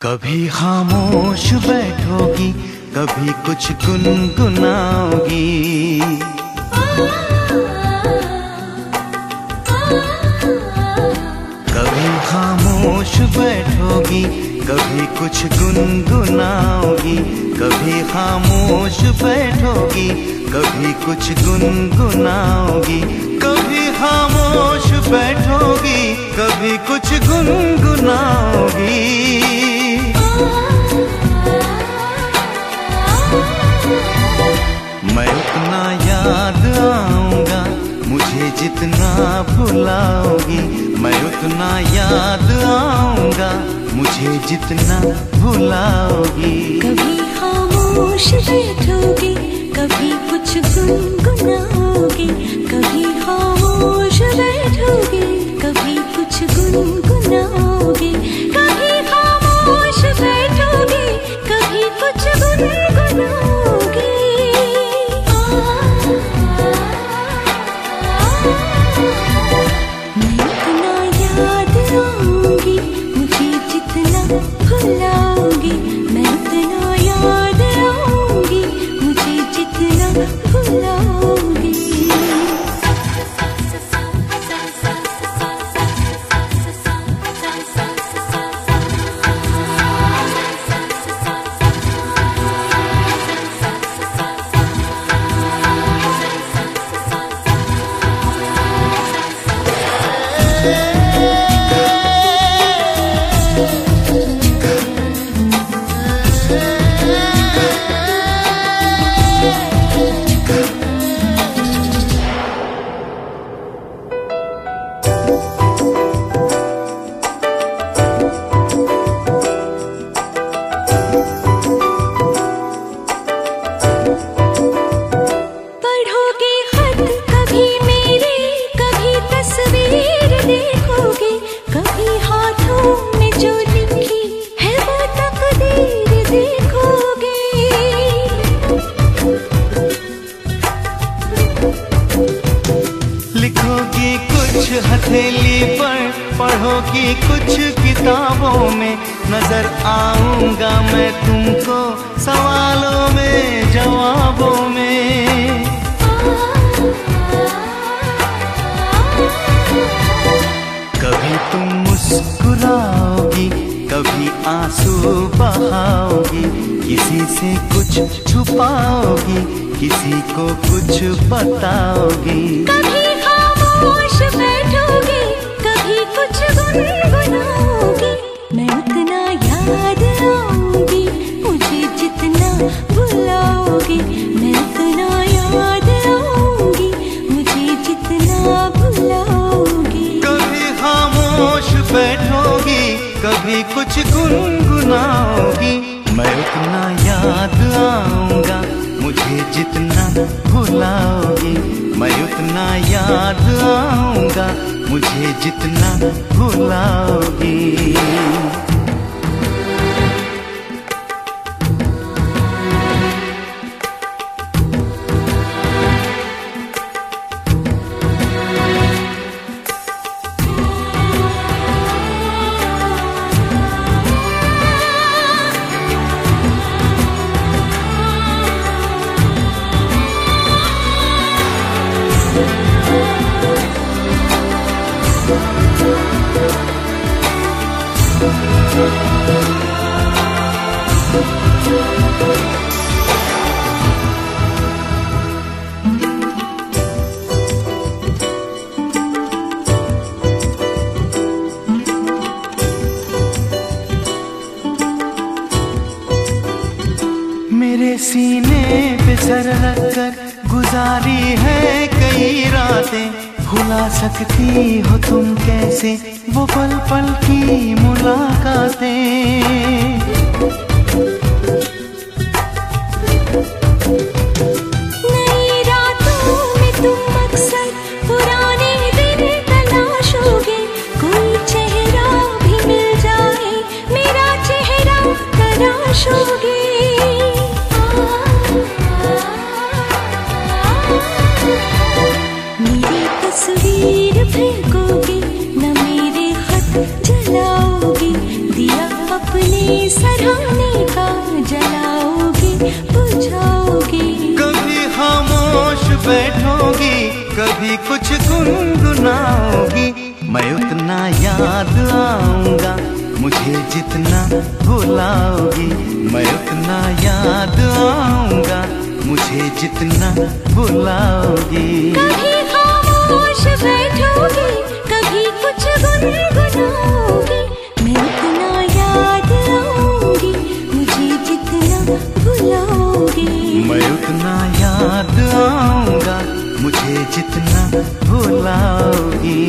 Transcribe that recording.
कभी खामोश बैठोगी, कभी कुछ गुनगुनाओगी। कभी खामोश बैठोगी, कभी कुछ गुनगुनाओगी। कभी खामोश बैठोगी, कभी कुछ गुनगुनाओगी। कभी खामोश बैठोगी, कभी कुछ गुनगुनाओगी। मैं उतना याद आऊंगा मुझे जितना भुलाओगी। मैं उतना याद आऊंगा मुझे जितना भुलाओगी। कभी खामोश बैठोगी, कभी कुछ गुनगुनाओगी। कभी खामोश बैठोगी, कभी कुछ गुनगुनाओगी। कभी खामोश बैठोगी, कभी कुछ गुनगुनाओगी। मैं इतना याद आऊंगी मुझे जितना भुलाओगी। मैं इतना याद आऊंगी मुझे जितना भुलाओगी। लिखोगी कुछ हथेली पर, पढ़ोगी कुछ किताबों में। नजर आऊंगा मैं तुमको सवालों में जवाबों में। कभी तुम मुस्कुराओगी, कभी आंसू बहाओगी। किसी से कुछ छुपाओगी, किसी को कुछ बताओगी। कभी खामोश बैठोगी, कभी कुछ गुनगुनाओगी। मैं उतना याद आऊंगी मुझे जितना भुलाओगी। मैं उतना याद आऊंगी मुझे जितना भुलाओगी। कभी खामोश बैठोगी, कभी कुछ गुनगुनाओगी। मैं उतना याद आऊंगा मुझे जितना भुलाओगी। मैं उतना याद आऊंगा मुझे जितना भुलाओगी। मेरे सीने पे सर रखकर गुजारी है कई रातें। भुला सकती हो तुम कैसे वो पल पल की मुलाकातें। नई रातों में तुम अक्सर पुराने दिन तलाशोगे। कोई चेहरा भी मिल जाए मेरा चेहरा तराशोगे। मेरी तस्वीर फेंकोगे न मेरे खत जलाओगे। दिया अपने सराहने का जलाओगी बुझाओगी। कभी खामोश बैठोगी, कभी कुछ गुनगुनाओगी। मैं उतना याद आऊंगा मुझे जितना भुलाओगी। मैं उतना याद आऊंगा मुझे जितना भुलाओगी। कभी खामोश बैठोगी, कभी कुछ गुनगुनाओगी। मैं उतना याद आऊंगी मुझे जितना भुलाओगी। मैं उतना याद आऊंगा मुझे जितना भुलाओगी।